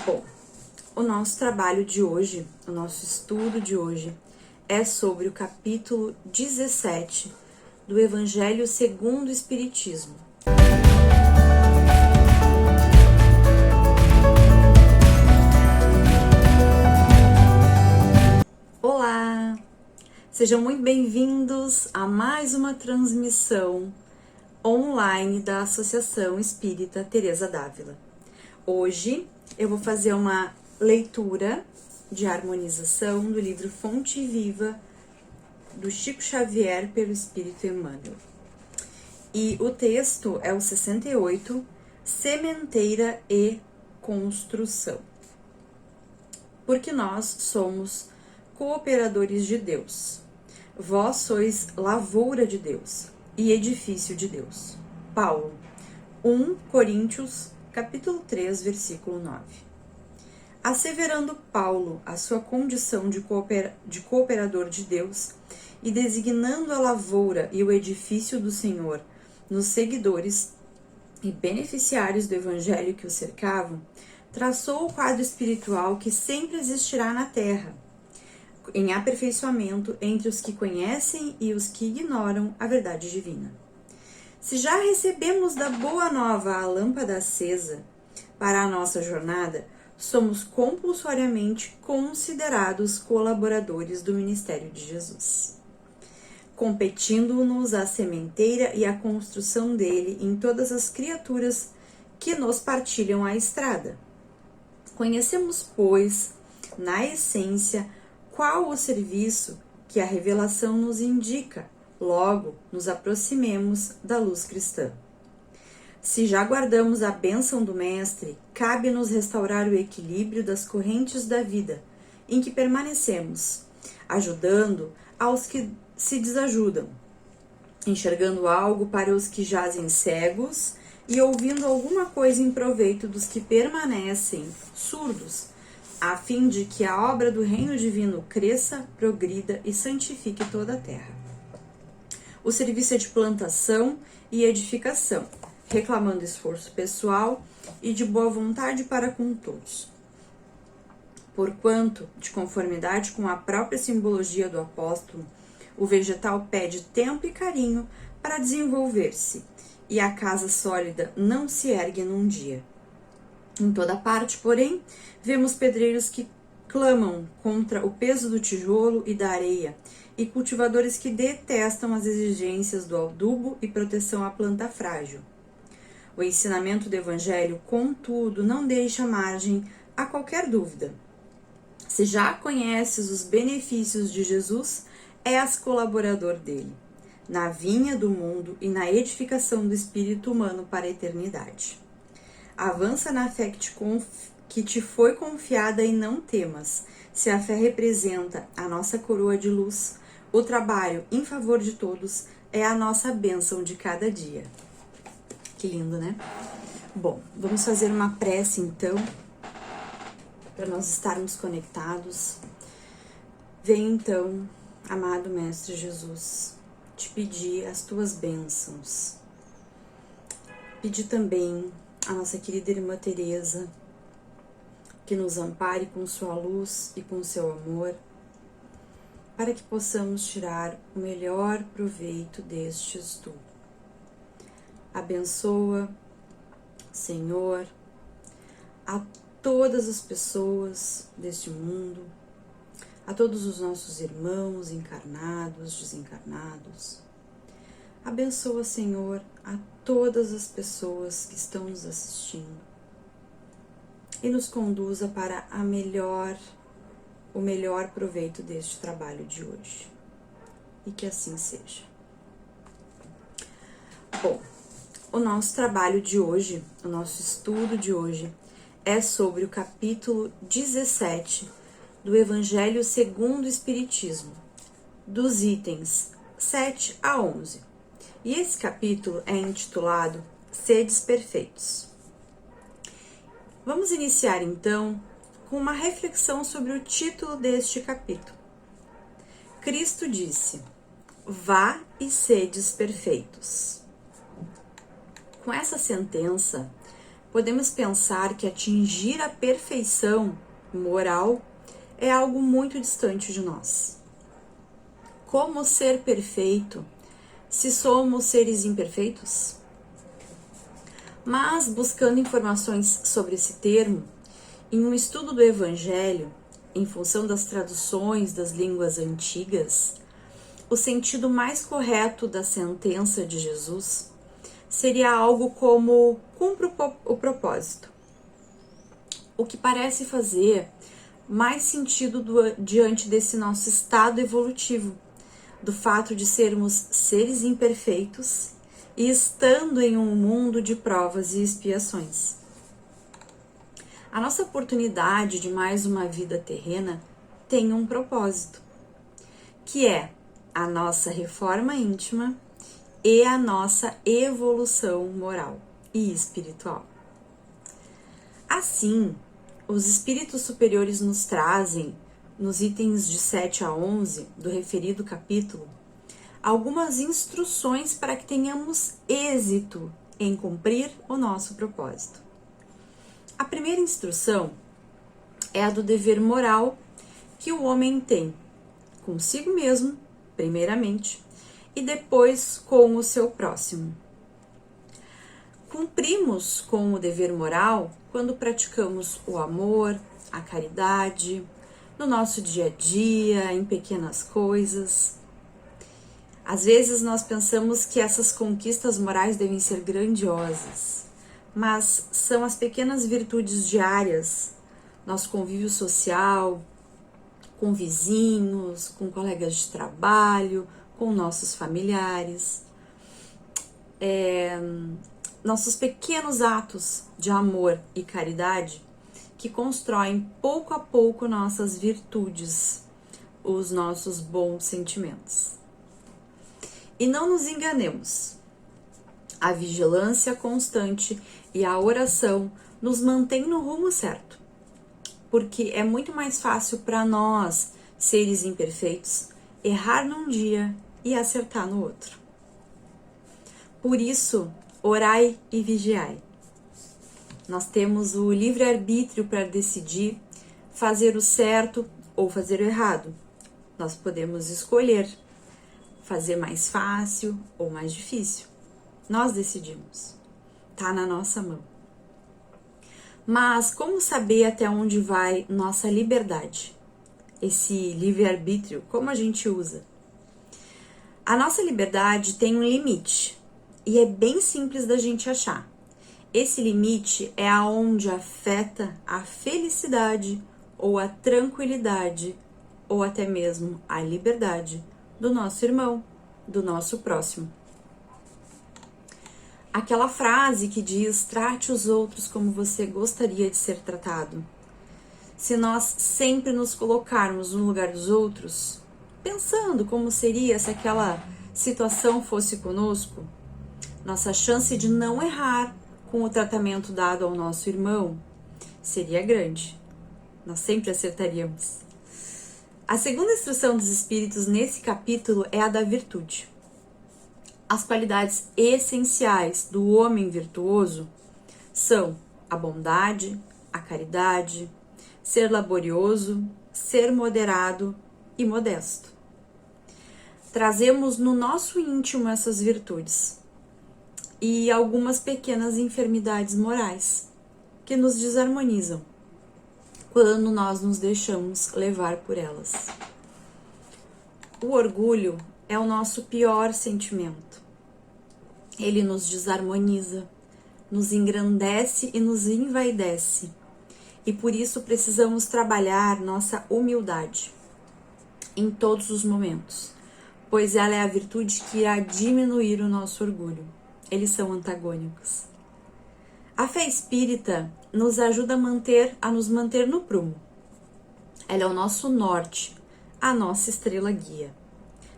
Bom, o nosso trabalho de hoje, o nosso estudo de hoje é sobre o capítulo 17 do Evangelho segundo o Espiritismo. Olá! Sejam muito bem-vindos a mais uma transmissão online da Associação Espírita Teresa d'Ávila. Hoje eu vou fazer uma leitura de harmonização do livro Fonte Viva do Chico Xavier pelo Espírito Emmanuel. E o texto é o 68, Sementeira e Construção. Porque nós somos cooperadores de Deus. Vós sois lavoura de Deus e edifício de Deus. Paulo, 1 Coríntios, capítulo 3, versículo 9. Asseverando Paulo a sua condição de cooperador de Deus e designando a lavoura e o edifício do Senhor nos seguidores e beneficiários do evangelho que o cercavam, traçou o quadro espiritual que sempre existirá na Terra, em aperfeiçoamento entre os que conhecem e os que ignoram a verdade divina. Se já recebemos da boa nova a lâmpada acesa para a nossa jornada, somos compulsoriamente considerados colaboradores do ministério de Jesus, competindo-nos a sementeira e a construção dele em todas as criaturas que nos partilham a estrada. Conhecemos, pois, na essência, qual o serviço que a revelação nos indica, logo nos aproximemos da luz cristã. Se já guardamos a bênção do Mestre, cabe-nos restaurar o equilíbrio das correntes da vida em que permanecemos, ajudando aos que se desajudam, enxergando algo para os que jazem cegos e ouvindo alguma coisa em proveito dos que permanecem surdos, a fim de que a obra do reino divino cresça, progrida e santifique toda a terra. O serviço é de plantação e edificação, reclamando esforço pessoal e de boa vontade para com todos. Porquanto, de conformidade com a própria simbologia do apóstolo, o vegetal pede tempo e carinho para desenvolver-se, e a casa sólida não se ergue num dia. Em toda parte, porém, vemos pedreiros que clamam contra o peso do tijolo e da areia, e cultivadores que detestam as exigências do adubo e proteção à planta frágil. O ensinamento do Evangelho, contudo, não deixa margem a qualquer dúvida. Se já conheces os benefícios de Jesus, és colaborador dele, na vinha do mundo e na edificação do espírito humano para a eternidade. Avança na fé que te foi confiada e não temas. Se a fé representa a nossa coroa de luz, o trabalho em favor de todos é a nossa bênção de cada dia. Que lindo, né? Bom, vamos fazer uma prece então, para nós estarmos conectados. Vem então, amado Mestre Jesus, te pedir as tuas bênçãos. Pedir também a nossa querida irmã Teresa, que nos ampare com sua luz e com seu amor, para que possamos tirar o melhor proveito deste estudo. Abençoa, Senhor, a todas as pessoas deste mundo, a todos os nossos irmãos encarnados, desencarnados. Abençoa, Senhor, a todas as pessoas que estão nos assistindo e nos conduza para o melhor proveito deste trabalho de hoje. E que assim seja. Bom, o nosso trabalho de hoje, o nosso estudo de hoje, é sobre o capítulo 17 do Evangelho segundo o Espiritismo, dos itens 7 a 11. E esse capítulo é intitulado Sedes Perfeitos. Vamos iniciar então com uma reflexão sobre o título deste capítulo. Cristo disse: vá e sedes perfeitos. Com essa sentença, podemos pensar que atingir a perfeição moral é algo muito distante de nós. Como ser perfeito se somos seres imperfeitos? Mas, buscando informações sobre esse termo, em um estudo do Evangelho, em função das traduções das línguas antigas, o sentido mais correto da sentença de Jesus seria algo como cumpra o propósito. O que parece fazer mais sentido diante desse nosso estado evolutivo, do fato de sermos seres imperfeitos e estando em um mundo de provas e expiações. A nossa oportunidade de mais uma vida terrena tem um propósito, que é a nossa reforma íntima e a nossa evolução moral e espiritual. Assim, os espíritos superiores nos trazem, nos itens de 7 a 11 do referido capítulo, algumas instruções para que tenhamos êxito em cumprir o nosso propósito. A primeira instrução é a do dever moral que o homem tem consigo mesmo, primeiramente, e depois com o seu próximo. Cumprimos com o dever moral quando praticamos o amor, a caridade, no nosso dia a dia, em pequenas coisas. Às vezes nós pensamos que essas conquistas morais devem ser grandiosas, mas são as pequenas virtudes diárias, nosso convívio social, com vizinhos, com colegas de trabalho, com nossos familiares, nossos pequenos atos de amor e caridade que constroem pouco a pouco nossas virtudes, os nossos bons sentimentos. E não nos enganemos, a vigilância constante e a oração nos mantém no rumo certo, porque é muito mais fácil para nós, seres imperfeitos, errar num dia e acertar no outro. Por isso, orai e vigiai. Nós temos o livre-arbítrio para decidir fazer o certo ou fazer o errado. Nós podemos escolher fazer mais fácil ou mais difícil. Nós decidimos. Tá na nossa mão. Mas como saber até onde vai nossa liberdade? Esse livre-arbítrio, como a gente usa? A nossa liberdade tem um limite e é bem simples da gente achar. Esse limite é aonde afeta a felicidade ou a tranquilidade ou até mesmo a liberdade do nosso irmão, do nosso próximo. Aquela frase que diz: trate os outros como você gostaria de ser tratado. Se nós sempre nos colocarmos no lugar dos outros, pensando como seria se aquela situação fosse conosco, nossa chance de não errar com o tratamento dado ao nosso irmão seria grande. Nós sempre acertaríamos. A segunda instrução dos espíritos nesse capítulo é a da virtude. As qualidades essenciais do homem virtuoso são a bondade, a caridade, ser laborioso, ser moderado e modesto. Trazemos no nosso íntimo essas virtudes e algumas pequenas enfermidades morais que nos desarmonizam quando nós nos deixamos levar por elas. O orgulho é o nosso pior sentimento. Ele nos desarmoniza, nos engrandece e nos envaidece. E por isso precisamos trabalhar nossa humildade em todos os momentos, pois ela é a virtude que irá diminuir o nosso orgulho. Eles são antagônicos. A fé espírita nos ajuda a nos manter no prumo. Ela é o nosso norte, a nossa estrela guia,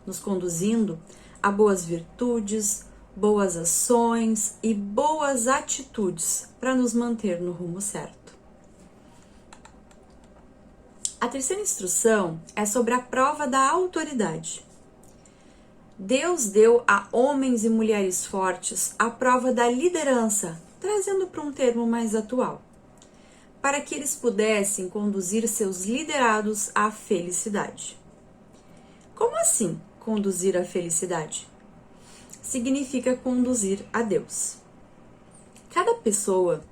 nos conduzindo a boas virtudes, boas ações e boas atitudes para nos manter no rumo certo. A terceira instrução é sobre a prova da autoridade. Deus deu a homens e mulheres fortes a prova da liderança trazendo para um termo mais atual, para que eles pudessem conduzir seus liderados à felicidade. Como assim conduzir à felicidade? Significa conduzir a Deus. Cada pessoa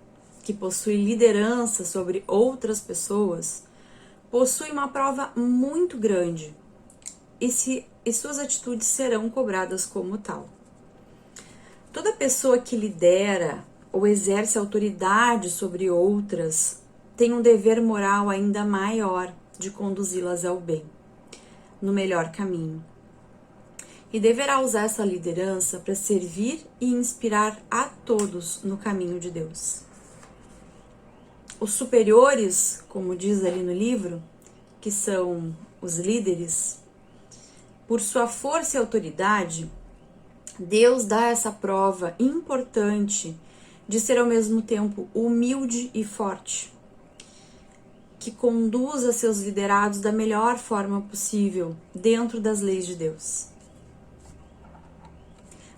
que possui liderança sobre outras pessoas possui uma prova muito grande e suas atitudes serão cobradas como tal. Toda pessoa que lidera ou exerce autoridade sobre outras tem um dever moral ainda maior de conduzi-las ao bem, no melhor caminho. E deverá usar essa liderança para servir e inspirar a todos no caminho de Deus. Os superiores, como diz ali no livro, que são os líderes, por sua força e autoridade, Deus dá essa prova importante de ser ao mesmo tempo humilde e forte, que conduza seus liderados da melhor forma possível, dentro das leis de Deus.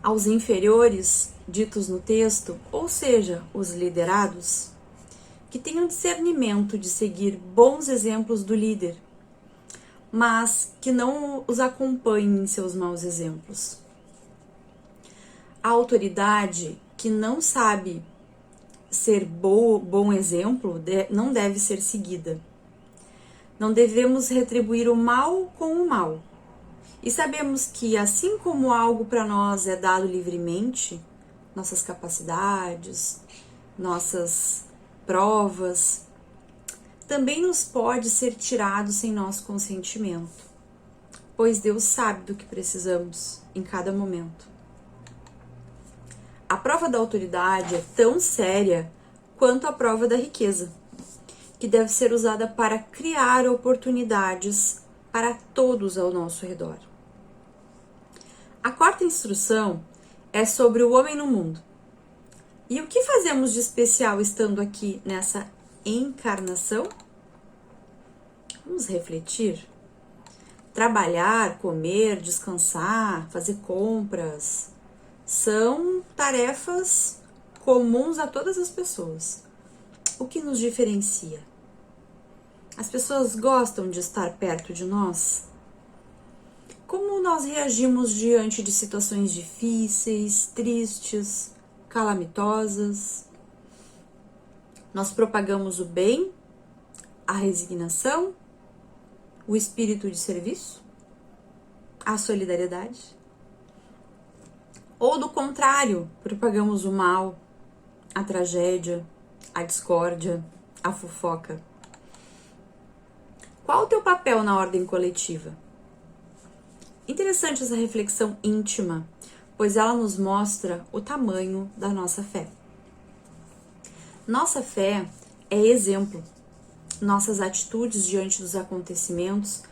Aos inferiores, ditos no texto, ou seja, os liderados, que tenham discernimento de seguir bons exemplos do líder, mas que não os acompanhem em seus maus exemplos. A autoridade que não sabe ser bom exemplo não deve ser seguida. Não devemos retribuir o mal com o mal. E sabemos que, assim como algo para nós é dado livremente, nossas capacidades, nossas provas, também nos pode ser tirado sem nosso consentimento, pois Deus sabe do que precisamos em cada momento. A prova da autoridade é tão séria quanto a prova da riqueza, que deve ser usada para criar oportunidades para todos ao nosso redor. A quarta instrução é sobre o homem no mundo. E o que fazemos de especial estando aqui nessa encarnação? Vamos refletir. Trabalhar, comer, descansar, fazer compras são tarefas comuns a todas as pessoas. O que nos diferencia? As pessoas gostam de estar perto de nós? Como nós reagimos diante de situações difíceis, tristes, calamitosas? Nós propagamos o bem, a resignação, o espírito de serviço, a solidariedade? Ou do contrário, propagamos o mal, a tragédia, a discórdia, a fofoca? Qual o teu papel na ordem coletiva? Interessante essa reflexão íntima, pois ela nos mostra o tamanho da nossa fé. Nossa fé é exemplo. Nossas atitudes diante dos acontecimentos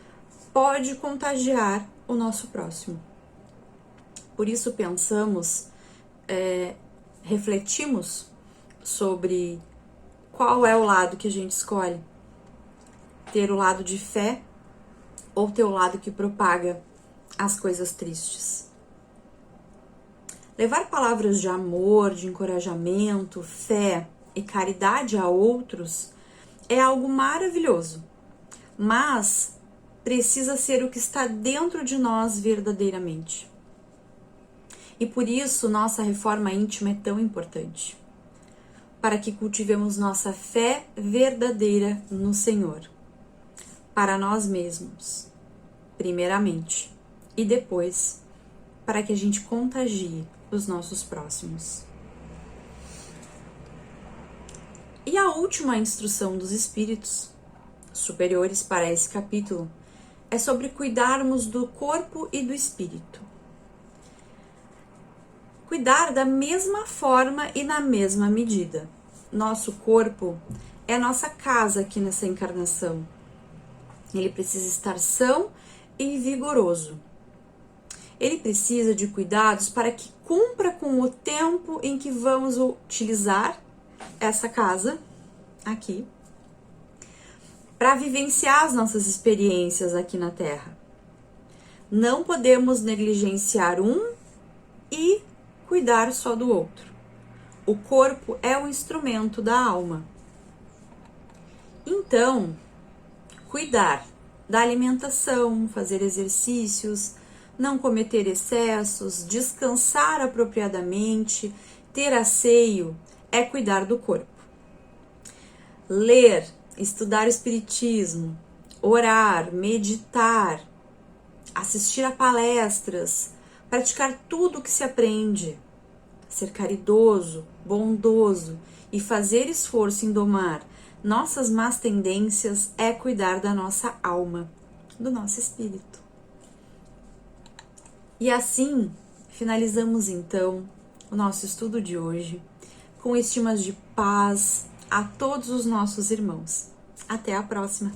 pode contagiar o nosso próximo. Por isso refletimos sobre qual é o lado que a gente escolhe. Ter o lado de fé ou ter o lado que propaga as coisas tristes. Levar palavras de amor, de encorajamento, fé e caridade a outros é algo maravilhoso, mas precisa ser o que está dentro de nós verdadeiramente. E por isso nossa reforma íntima é tão importante, para que cultivemos nossa fé verdadeira no Senhor, para nós mesmos, primeiramente, e depois para que a gente contagie os nossos próximos. E a última instrução dos espíritos superiores para esse capítulo é sobre cuidarmos do corpo e do espírito. Cuidar da mesma forma e na mesma medida. Nosso corpo é a nossa casa aqui nessa encarnação. Ele precisa estar são e vigoroso. Ele precisa de cuidados para que cumpra com o tempo em que vamos utilizar essa casa aqui para vivenciar as nossas experiências aqui na Terra. Não podemos negligenciar um e cuidar só do outro. o corpo é o instrumento da alma. Então, cuidar da alimentação, fazer exercícios, não cometer excessos, descansar apropriadamente, ter asseio, é cuidar do corpo. Ler, estudar espiritismo, orar, meditar, assistir a palestras, praticar tudo o que se aprende, ser caridoso, bondoso e fazer esforço em domar nossas más tendências é cuidar da nossa alma, do nosso espírito. E assim, finalizamos então o nosso estudo de hoje com estimas de paz a todos os nossos irmãos. Até a próxima!